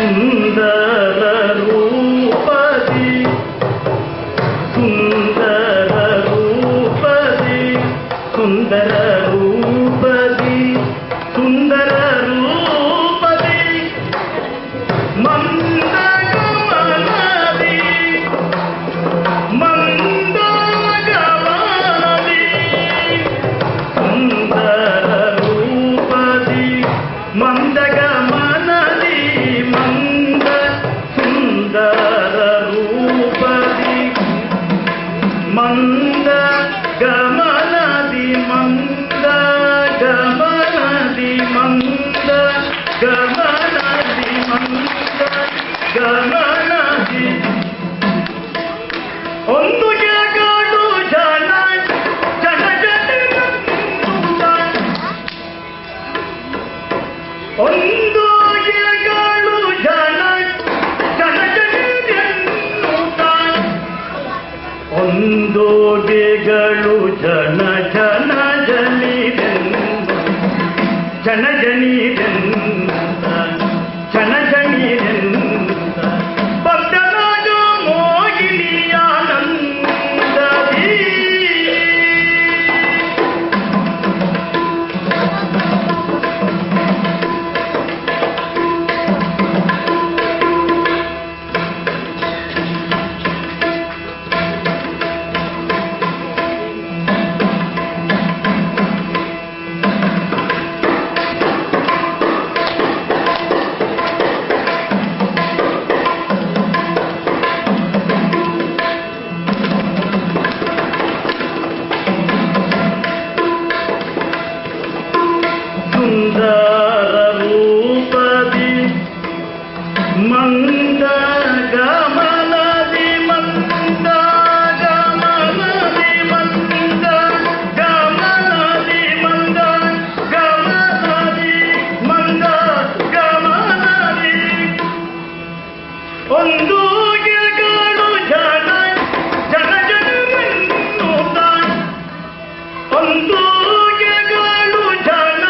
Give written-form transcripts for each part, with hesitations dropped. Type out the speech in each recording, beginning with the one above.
ಸುಂದರ ರೂಪದಿ ಸುಂದರ ರೂಪದಿ ಸುಂದರ ರೂಪದಿ ಸುಂದರ ರೂಪದಿ ಮಂದಗಮನದಿ ಮಂದಗಮನದಿ ಸುಂದರ ರೂಪದಿ ಮಂದಗಮನದಿ ಮಂದ ಸುಂದರ ರೂಪದಿ ಮಂದ ಗಮನದಿ ಮಂದ ಗಮನದಿ ಮಂದ ಗಮನದಿ ಮಂದ ಗಮನದಿ ಒಂದು ಜಗಡು ಜನ ಜನ ಒಂದು ಜಗಡು ಜನ ಜನ ಒಂದು ಗೆಗಳು ಜನ ಜನ ಜನಿದೆಂದು ಜನ ಜನಿದೆಂದ ಜನ ಜನಿದೆಂದ ಭಕ್ತರಾಜ ಮೋಗಿನಿಯಾನಂದದಿ ಸುಂದರ ರೂಪದಿ ಮಂದ ಗಮನದಿ ಮಂದ ಗಮನದಿ ಮಂದ ಗಮನದಿ ಮಂದ ಗಮನದಿ ಮಂದ ಗಮನದಿ ಒಂದು ಗೆಗಳು ಜನ ಜನ ಜನರನ್ನುತ್ತ ಒಂದು ಗೆಗಳು ಜನ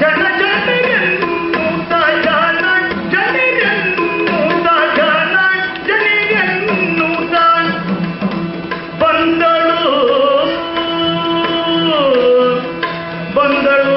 ಜನ ಜನರನ್ನುತ್ತ ಜನ ಜನರನ್ನುತ್ತ ಜನ ಜನರನ್ನುತ್ತ ಬಂದಳು ಬಂದಳು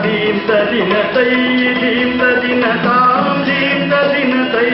ದೀಪ್ತ ದಿನ ತೈ ದೀಪ್ತ ದಿನ ತಾಂ ದೀಪ್ತ ದಿನ ತೈ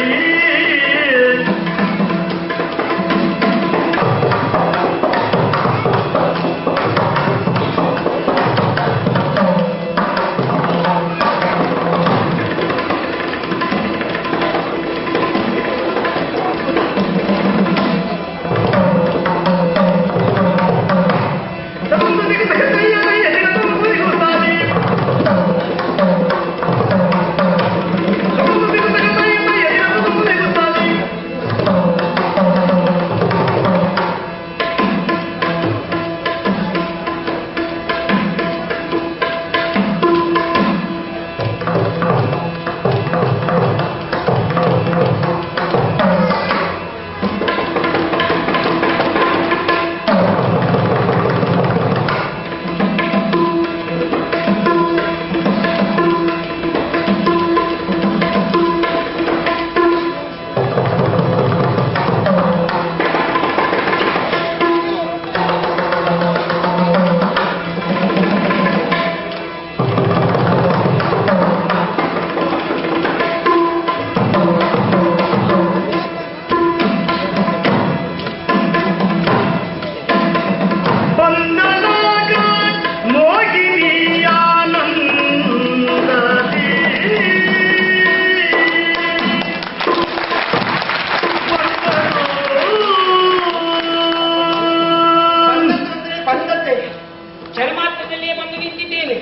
ಕ್ಷಣ ಮಾತ್ರದಲ್ಲಿಯೇ ಬಂದು ನಿಂತಿದ್ದೇನೆ.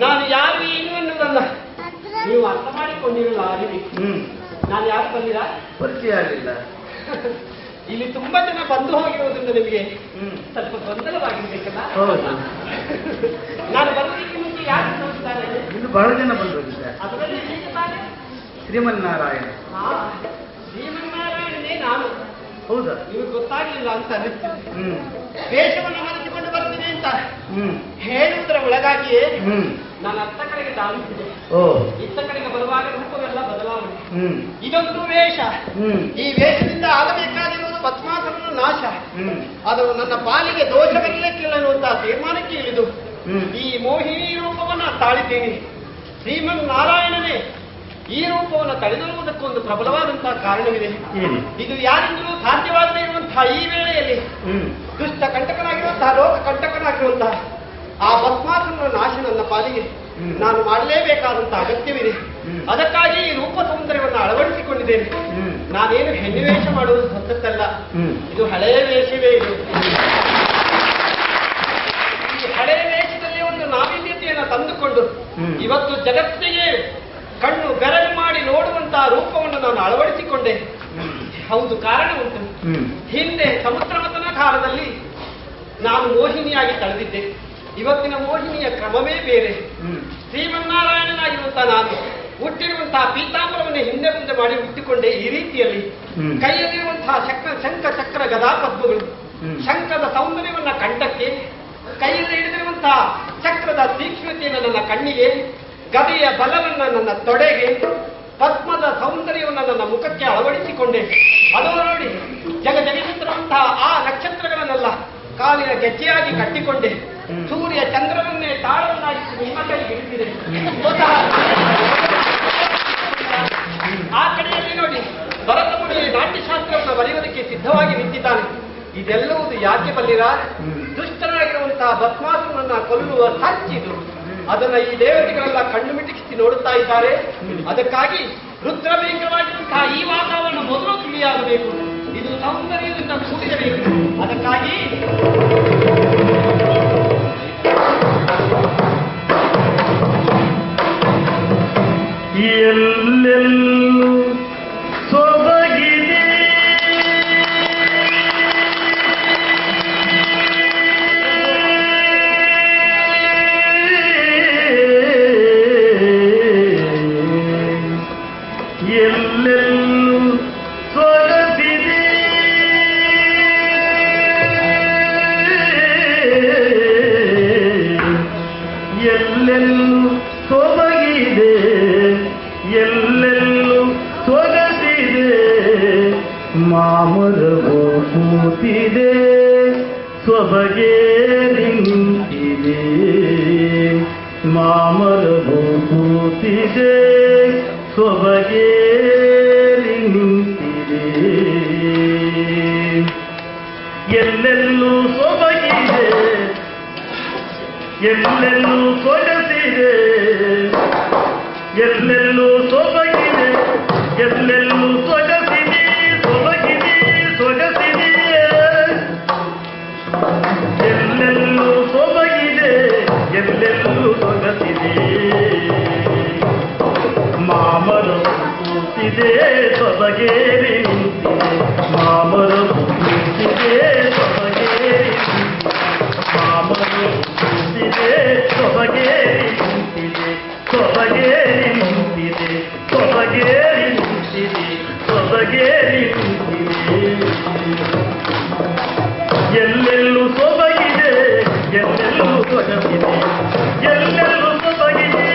ನಾನು ಯಾರು ಏನು ಎನ್ನುವುದಲ್ಲ ನೀವು ಅರ್ಥ ಮಾಡಿಕೊಂಡಿರಲ್ಲ. ಅರಿವಿ ನಾನು ಯಾರು ಬಂದಿರ ಪರಿಚಯ ಆಗಲಿಲ್ಲ. ಇಲ್ಲಿ ತುಂಬಾ ಜನ ಬಂದು ಹೋಗಿರೋದ್ರಿಂದ ನಿಮಗೆ ಸ್ವಲ್ಪ ಗೊಂದಲವಾಗಿರ್ಬೇಕಲ್ಲ. ನಾನು ಬರೋದಕ್ಕೆ ಮುಂಚೆ ಯಾರು ನೋಡ್ತಾರೆ? ಇನ್ನು ಬಹಳ ಜನ ಬಂದು ಹೋಗಿದ್ದಾರೆ. ಅದರಲ್ಲಿ ಶ್ರೀಮನ್ನಾರಾಯಣ. ಶ್ರೀಮನ್ನಾರಾಯಣನೇ ನಾನು. ಹೌದಾ? ನಿಮಗೆ ಗೊತ್ತಾಗ್ಲಿಲ್ಲ ಅಂತ ಅನಿಸ್ತದೆ. ವೇಷವನ್ನು ಮರೆಸಿಕೊಂಡು ಬರ್ತೀನಿ ಅಂತ ಹೇಳುವುದರ ಒಳಗಾಗಿಯೇ ನಾನು ಅತ್ತ ಕಡೆಗೆ ಧಾವಿಸಿದೆ. ಇತ್ತ ಕಡೆಗೆ ಬರುವಾಗ ರೂಪವೆಲ್ಲ ಬದಲಾವಣೆ. ಇದೊಂದು ವೇಷ. ಈ ವೇಷದಿಂದ ಆಗಬೇಕಾಗಿರುವುದು ಭಸ್ಮಾಸುರನ ನಾಶ. ಅದು ನನ್ನ ಪಾಲಿಗೆ ದೋಷವಿರಲಿಕ್ಕಿಲ್ಲ ಎನ್ನುವಂತಹ ತೀರ್ಮಾನಕ್ಕೆ ಇಳಿದು ಈ ಮೋಹಿನಿ ರೂಪವನ್ನ ತಾಳಿದ್ದೇನೆ. ಶ್ರೀಮನ್ನಾರಾಯಣನೇ ಈ ರೂಪವನ್ನು ತಡೆದಿರುವುದಕ್ಕೊಂದು ಪ್ರಬಲವಾದಂತಹ ಕಾರಣವಿದೆ. ಇದು ಯಾರಿಂದಲೂ ಸಾಧ್ಯವಾಗದೇ ಇರುವಂತಹ ಈ ವೇಳೆಯಲ್ಲಿ ದುಷ್ಟ ಕಂಟಕನಾಗಿರುವಂತಹ ಲೋಕ ಕಂಟಕನಾಗಿರುವಂತಹ ಆ ಭಸ್ಮಾಸುರನ ನಾಶ ನನ್ನ ಪಾಲಿಗೆ ನಾನು ಮಾಡಲೇಬೇಕಾದಂತಹ ಅಗತ್ಯವಿದೆ. ಅದಕ್ಕಾಗಿ ಈ ರೂಪ ಸೌಂದರ್ಯವನ್ನು ಅಳವಡಿಸಿಕೊಂಡಿದ್ದೇನೆ. ನಾನೇನು ಹೆಣ್ಣು ವೇಷ ಮಾಡುವುದು ಹೊಸತ್ತಲ್ಲ, ಇದು ಹಳೆಯ ವೇಷವೇ. ಇದು ಈ ಹಳೆಯ ವೇಷದಲ್ಲಿ ಒಂದು ನಾವೀನ್ಯತೆಯನ್ನು ತಂದುಕೊಂಡು ಇವತ್ತು ಜಗತ್ತಿಗೆ ಕಣ್ಣು ಬೆರಳು ಮಾಡಿ ನೋಡುವಂತಹ ರೂಪವನ್ನು ನಾನು ಅಳವಡಿಸಿಕೊಂಡೆ. ಹೌದು, ಕಾರಣ ಉಂಟು. ಹಿಂದೆ ಸಮುದ್ರ ಮಥನ ಕಾಲದಲ್ಲಿ ನಾನು ಮೋಹಿನಿಯಾಗಿ ತಳೆದಿದ್ದೆ. ಇವತ್ತಿನ ಮೋಹಿನಿಯ ಕ್ರಮವೇ ಬೇರೆ. ಶ್ರೀಮನ್ನಾರಾಯಣನಾಗಿರುವಂತಹ ನಾನು ಹುಟ್ಟಿರುವಂತಹ ಪೀತಾಂಬರವನ್ನು ಹಿಂದೆ ಮುಂದೆ ಮಾಡಿ ಹುಟ್ಟಿಕೊಂಡೆ. ಈ ರೀತಿಯಲ್ಲಿ ಕೈಯಲ್ಲಿರುವಂತಹ ಶಂಖ ಚಕ್ರ ಗದಾಪದ್ಮಗಳು, ಶಂಖದ ಸೌಂದರ್ಯವನ್ನ ಕಂಠಕ್ಕೆ, ಕೈಯಲ್ಲಿ ಹಿಡಿದಿರುವಂತಹ ಚಕ್ರದ ತೀಕ್ಷ್ಣತೆಯನ್ನು ನನ್ನ ಕಣ್ಣಿಗೆ, ಗದೆಯ ಬಲವನ್ನ ನನ್ನ ತೊಡೆಗೆ, ಪದ್ಮದ ಸೌಂದರ್ಯವನ್ನು ನನ್ನ ಮುಖಕ್ಕೆ ಅಳವಡಿಸಿಕೊಂಡೆ. ಅದು ನೋಡಿ ಜಗಜಗತ್ತಿರುವಂತಹ ಆ ನಕ್ಷತ್ರಗಳನ್ನೆಲ್ಲ ಕಾಲಿನ ಗೆಜ್ಜೆಯಾಗಿ ಕಟ್ಟಿಕೊಂಡೆ. ಸೂರ್ಯ ಚಂದ್ರನನ್ನೇ ತಾಳವನ್ನಾಗಿ ನಿಮ್ಮ ಕೈಗೆ ಹಿಡಿದಿದೆ. ಆ ಕಡೆಯಲ್ಲಿ ನೋಡಿ ಭರತಮುನಿ ನಾಟ್ಯಶಾಸ್ತ್ರವನ್ನು ಬರೆಯುವುದಕ್ಕೆ ಸಿದ್ಧವಾಗಿ ನಿಂತಿದ್ದಾನೆ. ಇದೆಲ್ಲವುದು ಯಾಕೆ ಬಲ್ಲಿರ? ದುಷ್ಟನಾಗಿರುವಂತಹ ಭಸ್ಮಾಸುರನನ್ನ ಕೊಲ್ಲುವ ಸಂಚಿದು. ಅದನ್ನ ಈ ದೇವತೆಗಳೆಲ್ಲ ಕಣ್ಣು ಮಿಟಿಸಿ ನೋಡುತ್ತಾ ಇದ್ದಾರೆ. ಅದಕ್ಕಾಗಿ ರುದ್ರಭೀಕರವಾಗಿರುವಂತಹ ಈ ವಾತಾವರಣ ಮೊದಲು ತಿಳಿಯಾಗಬೇಕು. ಇದು ಸೌಂದರ್ಯದಿಂದ ಕೂಡಿರಬೇಕು. ಅದಕ್ಕಾಗಿ ಎಲ್ಲೆಲ್ಲೂ ಸೊಬಗಿದೆ ಎಲ್ಲೆಲ್ಲೂ ಸೊಗಸಿದೆ ಎಲ್ಲೆಲ್ಲೂ ಸೊಬಗಿದೆ ಎಲ್ಲೆಲ್ಲೂ ಸೊಗಸಿದೆ ಮಾಮರವು ಕೂತಿದೆ ಸೊಬಗೆ ನಿಂತಿದೆ ಮಾಮರವು ಕೂತಿದೆ ಸೊಬಗೆ ನಿಂತಿದೆ ಎಲ್ಲೆಲ್ಲೂ ಸೊಬಗಿದೆ ಎಲ್ಲೆಲ್ಲೂ ಸೊಗಸಿದೆ ಎಲ್ಲೆಲ್ಲೂ ಸೊಬಗಿದೆ ಎಲ್ಲೆಲ್ಲೂ ಸೊಗಸಿದೆ ಸೊಬಗಿದೆ ಸೊಗಸಿದೆ ಎಲ್ಲೆಲ್ಲೂ ಸೊಬಗಿದೆ ಎಲ್ಲೆಲ್ಲೂ ಸೊಗಸಿದೆ ಮಾಮರ ಕೂತಿದೆ ಸೊಬಗೇರಿ ನಿಂತಿದೆ ಮಾಮರ ಕೂತಿದೆ ಸೊಬಗೇರಿ ಮಾಮರ ಕೂತಿದೆ ಸೊಬಗೇರಿ ನಿಂತಿದೆ ಸೊಬಗೇರಿ ನಿಂತಿದೆ ಸೊಬಗೇರಿ ನಿಂತಿದೆ ಸೊಬಗೇರಿ ನಿಂತಿದೆ ಎಲ್ಲೆಲ್ಲೂ ಸೊಬಗಿದೆ ಎಲ್ಲೆಲ್ಲೂ ಸೊಗಸಿದೆ ಎಲ್ಲೆಲ್ಲೂ ಸೊಬಗಿದೆ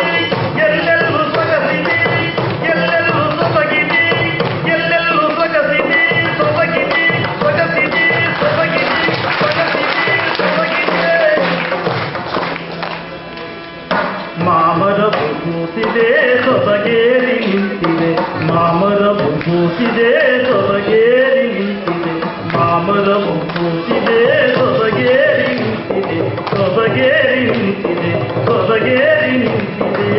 ಎಲ್ಲೆಲ್ಲೂ ಸೊಗಸಿದೆ ಎಲ್ಲೆಲ್ಲೂ ಸೊಬಗಿದೆ ಎಲ್ಲೆಲ್ಲೂ ಸೊಗಸಿದೆ ಸೊಬಗಿದೆ ಸೊಗಸಿದೆ ಸೊಬಗಿದೆ ಸೊಗಸಿದೆ ಸೊಬಗಿದೆ ಮಾಮರ ಕೂತಿದೆ ಸೊಬಗೇರಿ ನಿಂತಿದೆ ಮಾಮರ ಕೂತಿದೆ ಸೊಬಗೇರಿ ನಿಂತಿದೆ ಮಾಮರ ಕೂತಿದೆ ಸೊಬಗೇರಿ ನಿಂತಿದೆ ಸೊಬಗೇರಿ ನಿಂತಿದೆ ಸೊಬಗೇರಿ ನಿಂತಿದೆ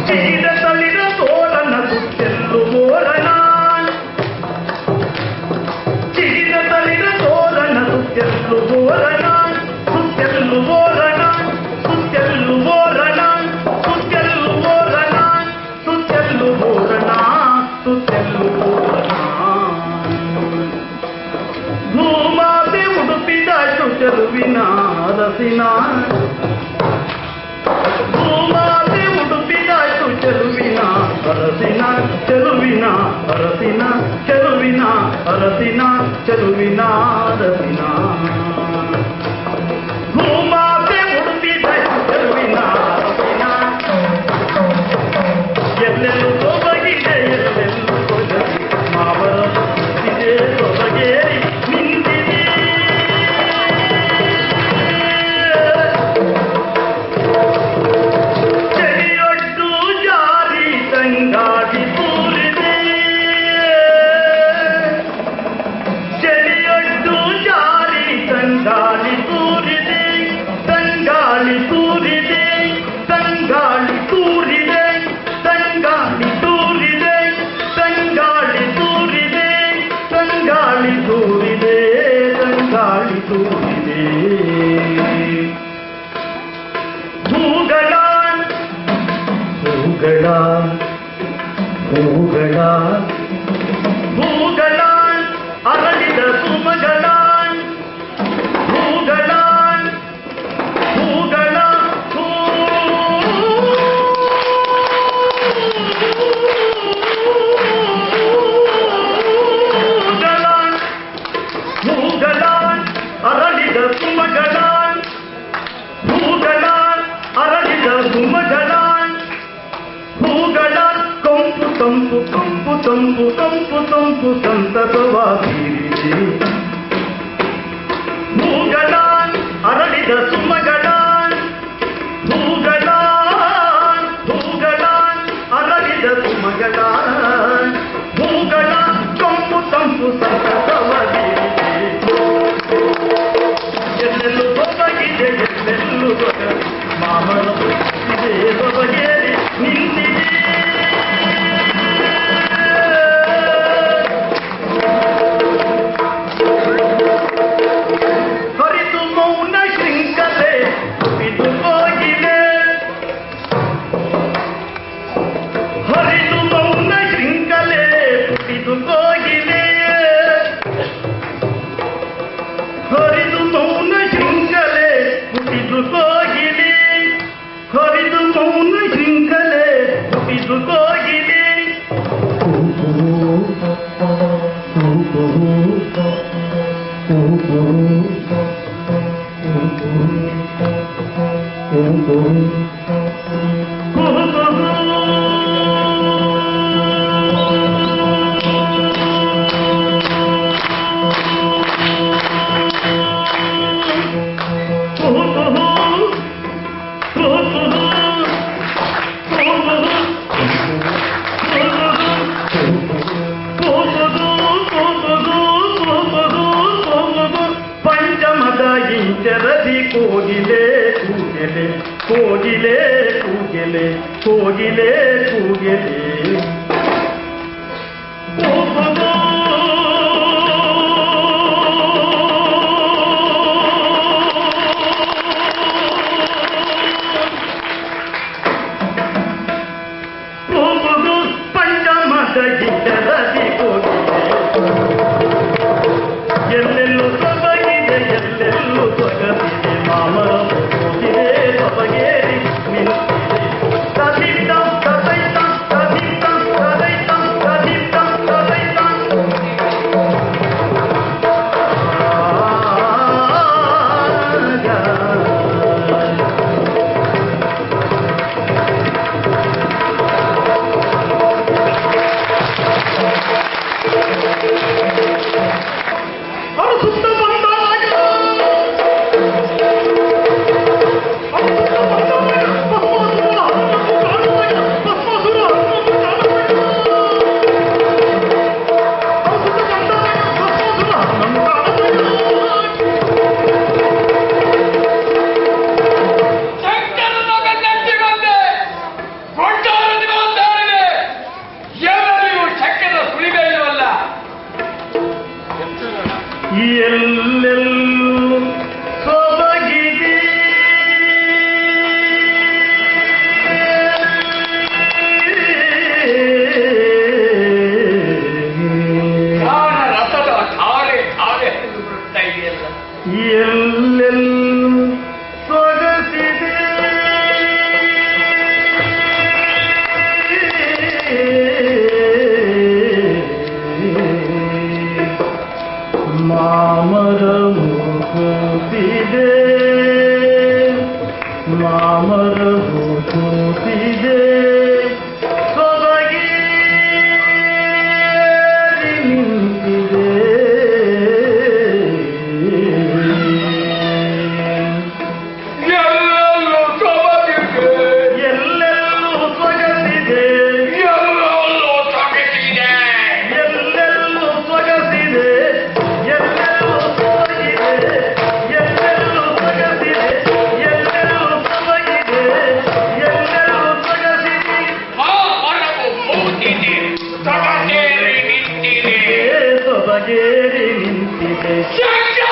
ಚೀದ ತಳಿದ ತೋರಣ ಸುತ್ತೆಲ್ಲು ಮೋರಣ ಚೀದ ತಳಿದ ತೋರಣ ಚೆಲುವಿನ ಅರಸಿನ ಭೂಮಾತೆ ಉಡುಪಿದಾಯ್ತು ಚೆಲುವಿನ ಅರಸಿನ ಚೆಲುವಿನ ಅರಸಿನ ಚೆಲುವಿನ ಅರಸಿನ ಚೆಲುವಿನ ಅರಸಿನ ಭೂಮಾತೆ ಉಡುಪಿದಾಯ್ತು ಚೆಲುವಿನ ಅರಸಿನ ಎಲ್ಲೆಲ್ಲೂ ಸೊಬಗಿದೆ ಎಲ್ಲೆಲ್ಲೂ ಸೊಗಸಿ ಮಾವರ ಇದೆ ಸೊಬಗೇರಿ ನಿಂತಿದೆ ಚಳಿಯೊಡ್ಡು ಜಾರಿ ತಂಗಾಡಿ ತೂರಿದೆ ಚಳಿಯೊಡ್ಡು ಜಾರಿ ತಂಗಾಳಿ ತೂರಿದೆ ತಂಗಾಳಿ ತೂರಿದೆ ತಂಗಾಳಿ ತೂರಿದೆ ತಂಗಾಳಿ ತೂರಿದೆ ತಂಗಾಳಿ ತೂರಿದೆ ತಂಗಾಳಿ ತೂರಿದೆ ತಂಗಾಳಿ ತೂರಿದೆ ಹೂಗಳ ಹೂಗಳ ಹೂಗಳ ಹೂಗಳ ಅರಳಿದ ಸುಮಗಳ ಹೂಗಳ ಹೂಗಳ ಹೂಗಳ ಅರಳಿದ ಸುಮಗಳ ಹೂಗಳ ಅರಳಿದ ಸುಮಗಳ ಹೂಗಳ ಕಂಪು ತಂಪು ಕಂಪು ತಂಪು ಕಂಪು ತಂಪು ಸಂತಸವಾಗಿರಿದೆ ಹೂಗಳ ಅರಳಿದ ಸುಮಗಳ ಹೂಗಳ ಹೂಗಳ ಅರಳಿದ ಸುಮಗಳ ಹೂಗಳ ಕಂಪು ತಂಪು ಸಂತಸವಾಗಿರಿದೆ ಎಲ್ಲೆಲ್ಲೂ ಸೊಬಗಿದೆ ಎಲ್ಲೆಲ್ಲೂ ಸೊಗಸಿ ಮಾಮನ ಇದೆ ಸೊಬಗೇರಿ ನಿಂತಿದೆ ಹರಿದು ಮೌನ ಶೃಂಖಲೆ ಇದು ಹೋಗಿದೆ ಹರಿದು ಮೌನ ಶೃಂಖಲೆ ಇದು ಹೋಗಿದೆ ಹರಿದು ಮೌನ ಶೃಂಖಲೆ ಹುಟ್ಟಿದು ಹೋಗಿದೆ ಹರಿದು ಮೌನ ಶೃಂಖಲೆ ಹುಟ್ಟಿದು ಹೋಗಿದೆ ಪಂಚಮದ ಇಂಚರದಿ ಕೋಗಿಲೆ ಕೂಗೆಲೆ ಕೋಗಿಲೆ ಕೂಗೆಲೆ ಕೋಗಿಲೆ ಕೂಗೆಲೆ ಪಂಚಮದ ಇಂಚರದಿ ಕೋಗಿಲೆ ಎಲ್ಲೆಲ್ಲೂ ಸೊಬಗಿದೆ ಎಲ್ಲೆಲ್ಲೂ ಸೊಗಸಿದೆ ಮಾಮರ ಹೋಗಿದೆ ಸೊಬಗೇರಿ ನಿಂತಿದೆ ತದಿತ್ತ ತದೈತ ತದಿತ್ತ ತದೈತ ತದಿತ್ತ ತದೈತ ಅವರು ಸುತ್ತ ಬಂದಾಗ ಎಲ್ಲೆಲ್ಲೂ ಸೊಬಗಿದೆ ರಥದ ಧಾರೆ ಧಾರೆ ಹರಿದು ಬರುತ್ತಾ ಇದೆಯಲ್ಲ ಎಲ್ಲೆಲ್ಲೂ ಸೊಗಸಿದೆ ಮಾಮರ ಮುಗುತ್ತಿದೆ ಮಾಮರ ಮುಗುತ್ತಿದೆ ಸೊಬಗಿ ನಿಂತಿದೆ ಎಲ್ಲೆಲ್ಲೂ ಸೊಬಗಿದೆ ಎಲ್ಲೆಲ್ಲೂ ಸೊಗಸಿದೆ ಎಲ್ಲೆಲ್ಲೂ ಸೊಗಸಿದೆ ಎಲ್ಲೆಲ್ಲೂ ಸೊಗಸಿದೆ ಎಲ್ಲೆಲ್ಲೂ ಸೊಬಗಿದೆ ಎಲ್ಲೆಲ್ಲೂ ಸೊಗಸಿದೆ ಎಲ್ಲೆಲ್ಲೂ ಸೊಬಗಿದೆ ಎಲ್ಲೆಲ್ಲೂ ಸೊಗಸಿದೆ ಹೊರಗು ಮೂತಿದೆ ಸೊಗಸೇರಿ ನಿಂತಿದೆ ಸೊಬಗೇರಿ ನಿಂತಿದೆ ಶಂಕರ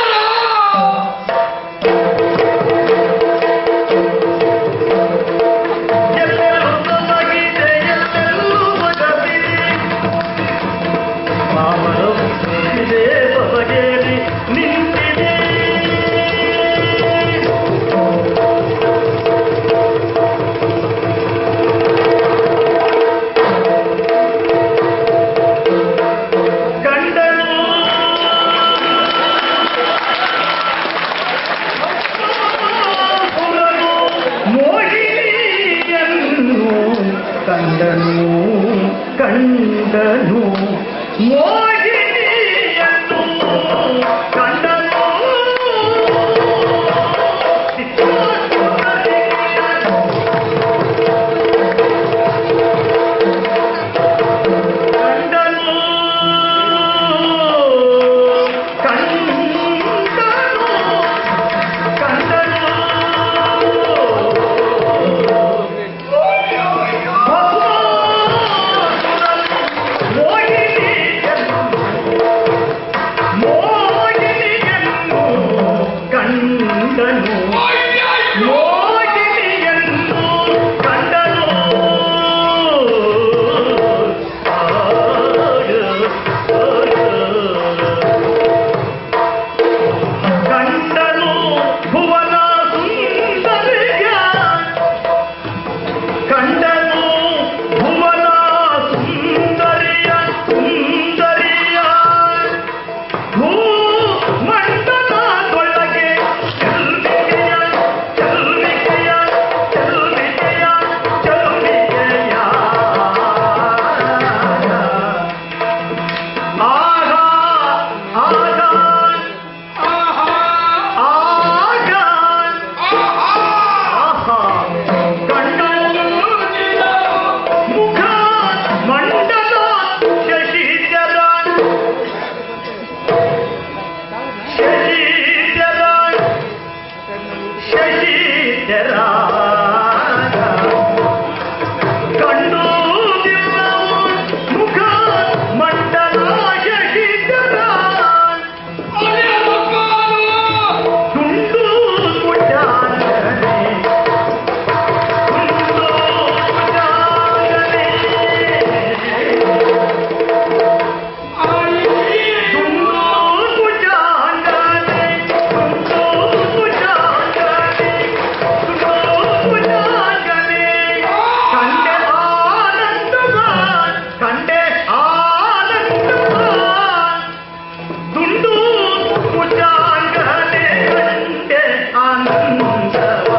ಎಲ್ಲೆಲ್ಲೂ ಸೊಬಗಿದೆ ಎಲ್ಲೆಲ್ಲೂ ಸೊಗಸಿದೆ ಮಾಮರು ಇದೆ ಸೊಬಗೇರಿ ನಿಂತಿದೆ ಗಂಡನು ಪುರನು ಮೋಹಿನಿಯನ್ನು ಕಂಡನು ಕಂಡನು ಮೋಹಿನಿಯನ್ನು ಕಂಡನು ಕಂಡನು ಕಂಡನು ಮೋಹಿನಿಯನ್ನು ಕಂಡನು ಮೋಹಿನಿಯನ್ನು ಕಂಡನು ಕಂಡನು ಭುವನ ಸುಂದರಿಯ ಕಂಡನು ಭುವನ ಸುಂದರಿಯ ಸುಂದರಿಯ ಭೂ ಮಂಡಲದೊಳಗೆ ಚೆಲ್ವಿಕೆಯ ಚೆಲ್ವಿಕೆಯ ಚೆಲ್ವಿಕೆಯ ಚೆಲ್ವಿಕೆಯ ಆಗ ಆಗ ಆಗ ಆಹಾ ಕಂಡನು ಮುಖ ಮಂಡಲ ಶಶಿಧರ ಶಶಿಧರ ಶಶಿಧರ ಕಂಡು ನಿಲ್ಲವು ಮುಖ ಮಂಡಲ ಶಶಿಧರ ತುಂಡು ಮುಟ್ಟಾಗನೆ ತುಂಡು ಮುಟ್ಟಾಗನೆ ತುಂಡು ಮುಟ್ಟಾಗನೆ ತುಂಡು ಮುಟ್ಟಾಗನೆ ತುಂಡು ಮುಟ್ಟಾಗನೆ ಕಂಡೆ ಆನಂದವ ತುಂಡು ಮುಟ್ಟಾಗನೆ ಕಂಡೆ ಆನಂದವ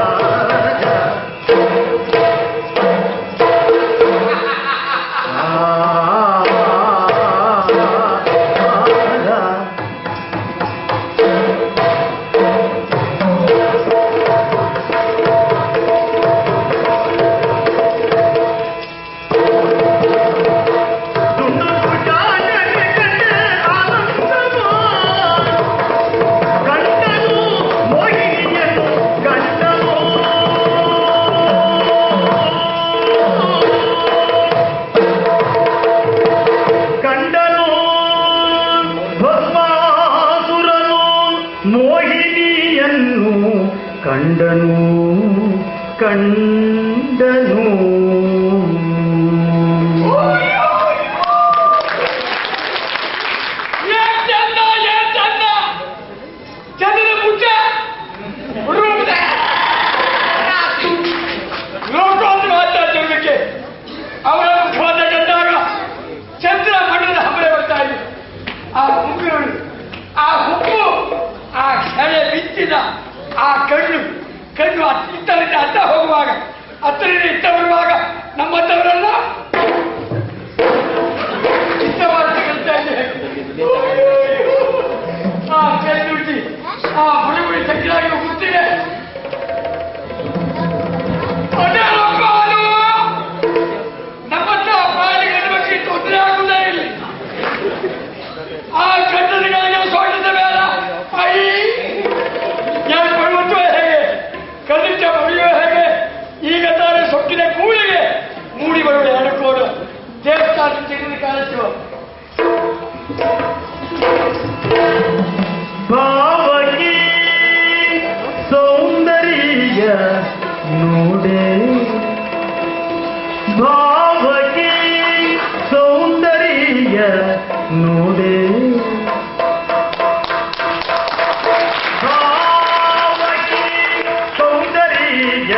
ತುಂಡು ಮುಟ್ಟಾಗನೆ ಕಂಡೆ ಆನಂದವ ಕಂಡನು ಮೋಹಿನಿಯನ್ನು ಕಂಡನು ಕಂಡನು ಭಸ್ಮಾಸುರನು ಮೋಹಿನಿಯನ್ನು ಕಂಡನು ಕಂಡನು ಏನ್ ಚಂದ ಹೆಚ್ಚಿದ ಆ ಕಣ್ಣು ಇತ್ತರಿಂದ ಅತ್ತ ಹೋಗುವಾಗ ಹತ್ತರಿಂದ ಇತ್ತ ಬರುವಾಗ ನಮ್ಮಂತವರೆಲ್ಲ ಇಷ್ಟವಾದ ಆ ಕಣ್ಣುಟ್ಟಿ ಆ ಬುಡಿ ಸಕ್ಕಿಯಾಗಿ ಗೊತ್ತಿದೆ. ನಮ್ಮಂತ ಪ್ರಾಣಿಗಳ ಬಗ್ಗೆ ತೊಂದರೆ ಆಗುವುದೇ ಇಲ್ಲ. ಆ ಕಣ್ಣುಗಳಿಗೆ ಸೊಂಟದ ಬೇಡ ಯಾರು ಬರುವುದು ಹೇಗೆ ಕನಿಷ್ಠ ಬರೆಯುವ ಹೇಗೆ ಈಗ ತಾನೇ ಸೊಕ್ಕಿನ ಕೂಳಿಗೆ ಮೂಡಿ ಬರುವ ಎಡಕೋಡು ದೇವಸ್ಥಾನ ತೆಗೆದು ಕಾಣಿಸುವ ಭಾವಕಿ ಸೌಂದರ್ಯ ನೋಡೆ ಭಾವಕಿ ಸೌಂದರ್ಯ ನೋಡೆ ಭಾವಕಿ ಸೌಂದರ್ಯ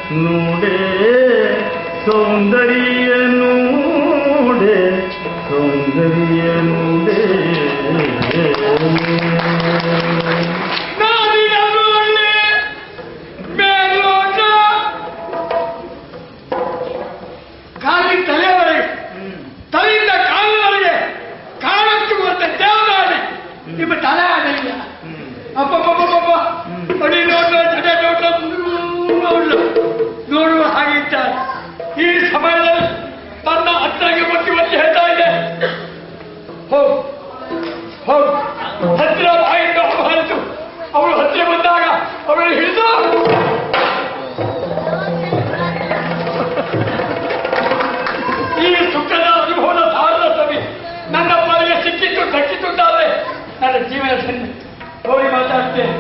ನೋಡೆ ಸೌಂದರ್ಯ ನೋಡೆ ಸೌಂದರ್ಯ ನೋಡೆ ಕಾಲಿ ತಲೆಯವರೆಗೆ ತಲೆಯಿಂದ ಕಾಲಿನವರೆಗೆ ಕಾಣುತ್ತಿರುವಂತ ದೇವರಾಣೆ ನಿಮ್ಮ ತಲೆ ಆಗಿಲ್ಲ. ಅಪ್ಪಪ್ಪಪ್ಪ ಅಡಿ ನೋಡುವ ಹಾಗಿದ್ದಾರೆ. ಈ ಸಮಯದಲ್ಲಿ ತನ್ನ ಹತ್ತಿರಗೆ ಒತ್ತಿ ಹೇಳ್ತಾ ಇದೆ, ಹೋಗು ಹೋಗು ಹತ್ತಿರ ಬಾಯಿಂದ ಅಪಹರಿಸು. ಅವಳು ಹತ್ತಿರ ಬಂದಾಗ ಅವಳು ಹಿಡಿದು ಈ ಸುಖದ ಅನುಭವದ ಸಾರದ ಸವಿ ನನ್ನ ಪಾಲಿಗೆ ಸಿಕ್ಕಿತ್ತು ದಕ್ಕಿತ್ತುಂಟಾದ್ರೆ ನನ್ನ ಜೀವನ ಸನ್ನೆ ಹೋಗಿ ಮಾತಾಡ್ತೇನೆ.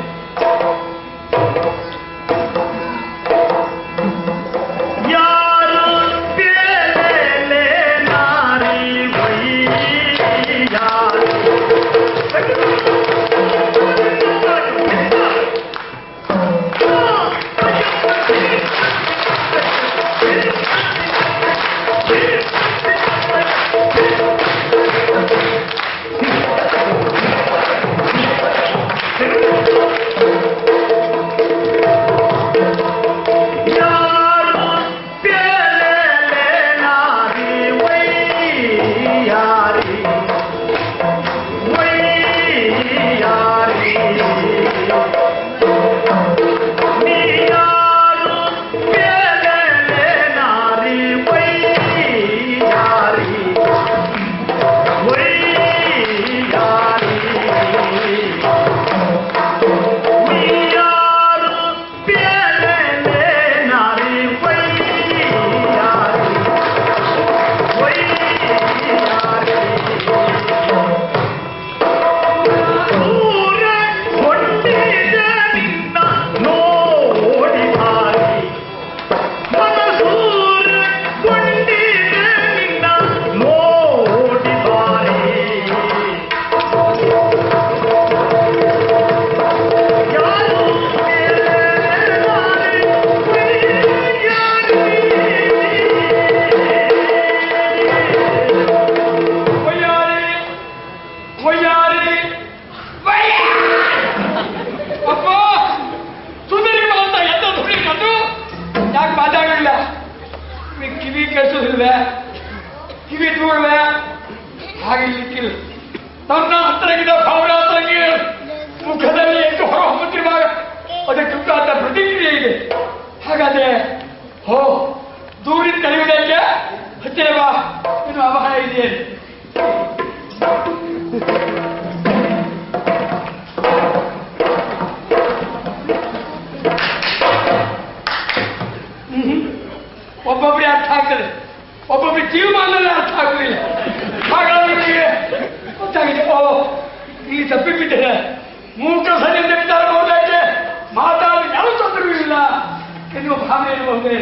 ನೋಡುವೆ, ಕಿವಿ ನೋಡುವೆ, ಹಾಗಿರ್ಲಿಕ್ಕಿಲ್ಲ. ತನ್ನ ಹತ್ತಿರಗಿದ ಭಾವನಾತ್ರಂಗಿ ಮುಖದಲ್ಲಿ ಎಷ್ಟು ಹೊರ ಹೊಮ್ಮುತ್ತಿರುವಾಗ ಅದಕ್ಕೆ ಉಂಟಾದ ಪ್ರತಿಕ್ರಿಯೆ ಇದೆ. ಹಾಗಾದ್ರೆ ದೂರಿನ ಕಳೆಯುವುದಕ್ಕೆ ಹತ್ತಿರ ಬಾ, ಇದು ಅವಹಾರ ಇದೆ. ಒಬ್ಬೊಬ್ಬರಿಗೆ ಅರ್ಥ ಆಗ್ತದೆ, ಒಬ್ಬೊಬ್ಬರಿಗೆ ಜೀವಮಾನದಲ್ಲಿ ಅರ್ಥ ಆಗುದಿಲ್ಲ. ಹಾಗಾಗಿ ಗೊತ್ತಾಗಿದೆ, ಈ ತಪ್ಪಿಬಿಟ್ಟಿದೆ, ಮೂಕ ಸನ್ನಿಂದ ವಿಚಾರ ಮಾಡೋದಕ್ಕೆ ಮಾತಾಡಿ ಯಾವ ತೊಂದರೆಯೂ ಇಲ್ಲ ಎನ್ನುವ ಭಾವನೆ ಇರಬಹುದೇ.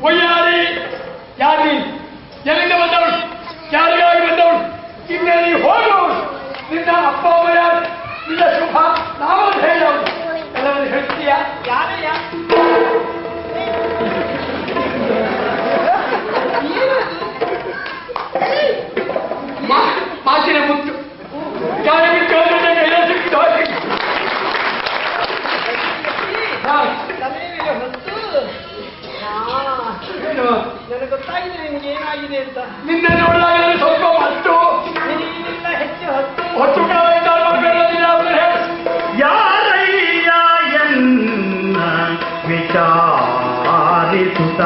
ಒಯ್ಯಾರಿ ಯಾರಿ, ಎಲ್ಲಿಂದ ಬಂದವಳು, ಯಾರಿಗಾಗಿ ಬಂದವಳು, ಇನ್ನೇನಿ ಹೋದವಳು, ನಿನ್ನ ಅಪ್ಪ ಅಮ್ಮ ಯಾರು, ನಿನ್ನ ಶುಭ ನಾಮಧೇಯ ಯಾವುದು ಎಲ್ಲವನ್ನು ಹೇಳ್ತೀಯ? ಯಾರಯ್ಯ? ಮಾತಿನ ಮುತ್ತು ಯಾರ ಬಿಟ್ಟು ಕೈಯ ಸಿಕ್ಕಿದ್ದು ನನಗೆ ಗೊತ್ತಾಗಿದೆ ನಿಮ್ಗೆ ಏನಾಗಿದೆ ಅಂತ. ನಿನ್ನೆ ನೋಡಿದಾಗ ಸ್ವಲ್ಪ ಮತ್ತು ನಿನಗಿಲ್ಲ ಹೆಚ್ಚು ಹೊತ್ತು ಕಾಲ ಯಾರಯ್ಯ ಎನ್ನ ವಿಚಾರಿಸುತ್ತ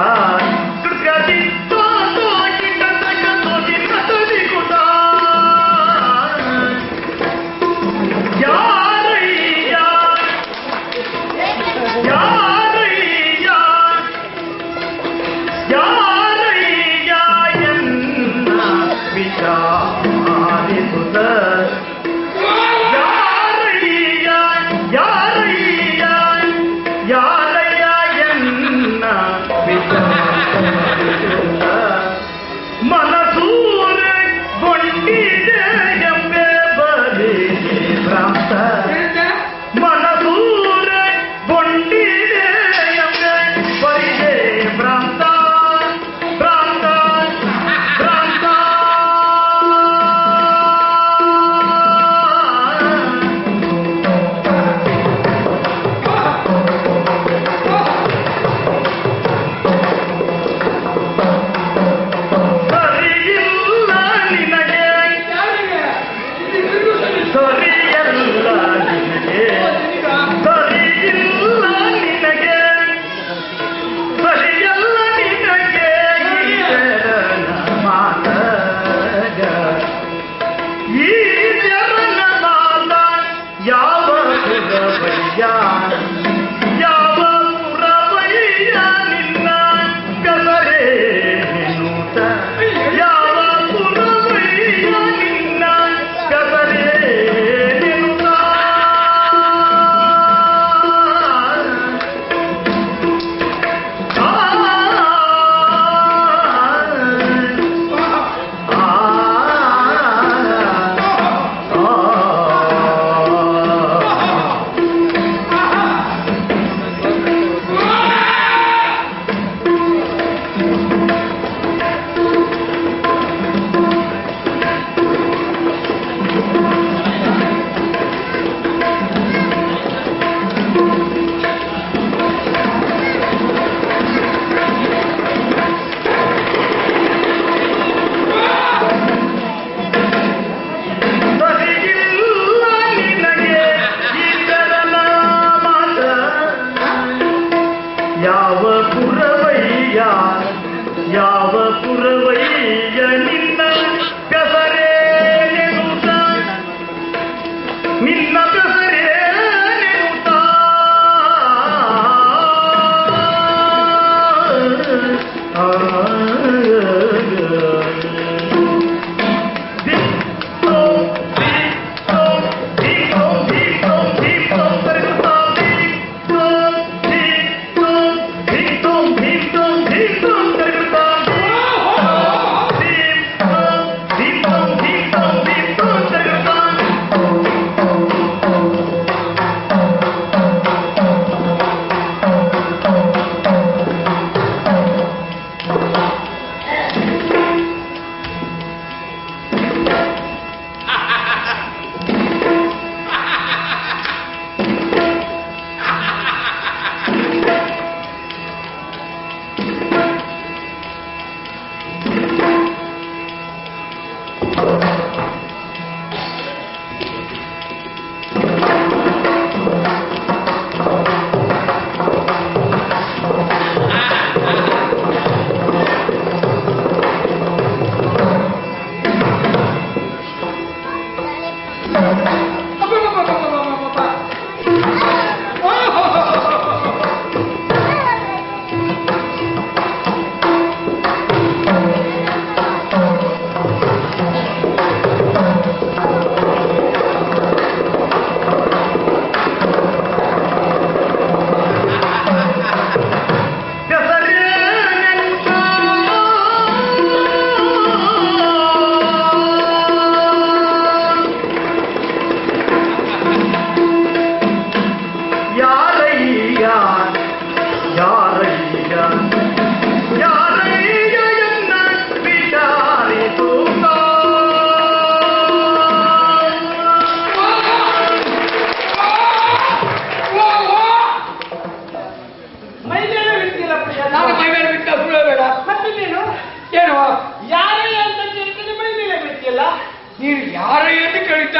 ಎಂದು ಕೇಳಿದ್ದ.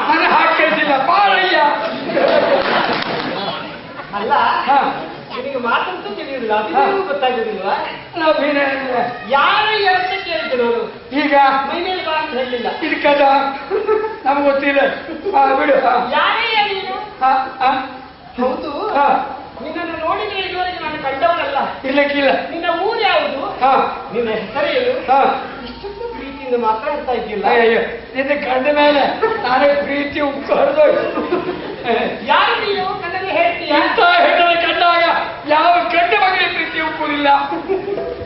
ನಾನು ಹಾಕಿ ಕಳಿಸಿಲ್ಲ. ಪಾರಯ್ಯ ಅಲ್ಲ ನಿನಗೆ ಮಾತಂತೂ ತಿಳಿಯುವುದಿಲ್ಲ, ಅದು ಗೊತ್ತಾಗುದಿಲ್ವಾ? ಯಾರಯ್ಯ ಅಂತ ಕೇಳಿದ್ದೆ ನಾನು. ಈಗ ಮೈಮೇಲೆ ಬಾ ಅಂತ ಹೇಳಿಲ್ಲ. ಇದಕ್ಕದ ನಮ್ಗೆ ಗೊತ್ತಿಲ್ಲ. ಬಿಡು. ಯಾರಯ್ಯ ನೀನು? ಹೌದು, ನಿನ್ನನ್ನು ನೋಡಿದ್ರೆ ಇದುವರೆಗೆ ನಾನು ಕಂಡವನಲ್ಲ. ಇಲ್ಲಕ್ಕಿಲ್ಲ. ನಿನ್ನ ಊರು ಯಾವುದು? ನಿನ್ನ ಹೆಸರೇನು? ಇಷ್ಟೊಂದು ಪ್ರೀತಿಯಿಂದ ಮಾತಾಡ್ತಾ ಇದ್ದಿಲ್ಲ. ಅಯ್ಯೋ, ನಿನ್ನ ಕಂಡ ಮೇಲೆ ನಾನೇ ಪ್ರೀತಿ ಉಪ್ಪು ಹರಿದೋಯ್ತು. ಯಾರು ನೀನು? ನನ್ನನ್ನು ಹೇಳ್ತೀಯ? ಇಂಥ ಹೆಣ್ಣನ್ನು ಕಂಡಾಗ ಯಾವ ಗಂಡ ಮಗನಿಗೆ ಪ್ರೀತಿ ಉಪ್ಪುವುದಿಲ್ಲ.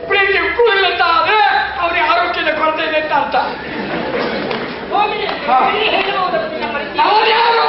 ಪ್ರೀತಿ ಉಪ್ಪುವುದಿಲ್ಲ ಅಂತ ಆದ್ರೆ ಅವನಿಗೆ ಆರೋಗ್ಯದ ಕೊರತೆ ಇದೆ ಅಂತ ಅರ್ಥ. ಹೋಗಿ ಹೇಳಬಹುದು ನಿನ್ನ ಪರಿಸ್ಥಿತಿ. ಅವ್ರು ಯಾರು?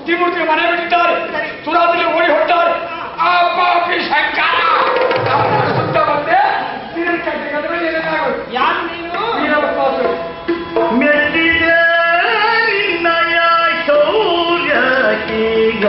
ತ್ರಿಮೂರ್ತಿ ಮನೆ ಬಿಟ್ಟಿದ್ದಾರೆ, ಸುರಾದಲ್ಲಿ ಓಡಿ ಹೊಟ್ಟಾರೆ. ಅಪ್ಪಾಪಿ ಶಂಕರ ಸುತ್ತ ಬಂದೆ. ಯಾರು ನೀನು? ಮೆಟ್ಟಿದೆ ನಿನ್ನಯ ಶೌರ್ಯಕೀಗ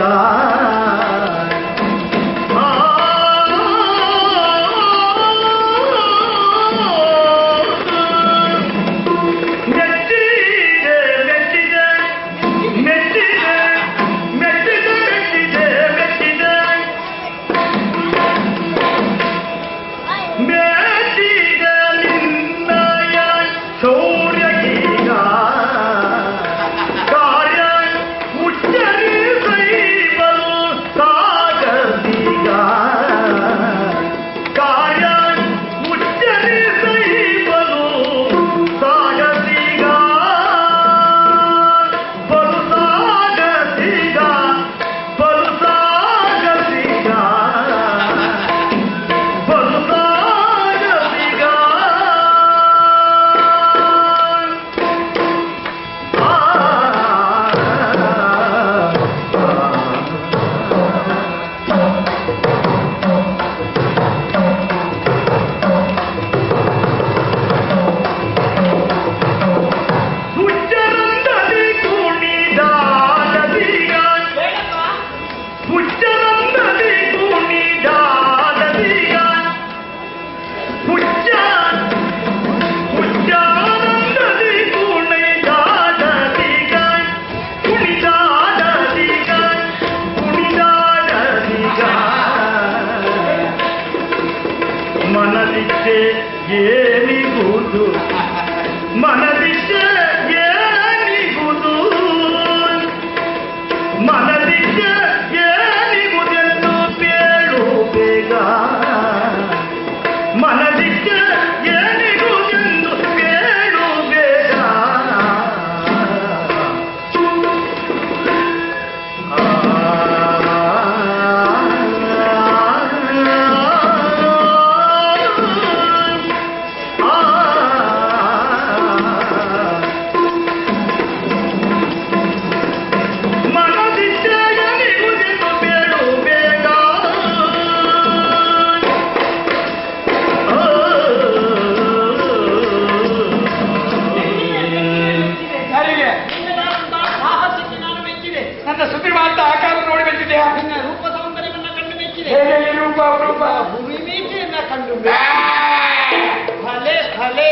ಭಲೆ ಭಲೆ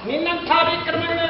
ನಿನ್ನಂಥ ವಿಕ್ರಮಗಳ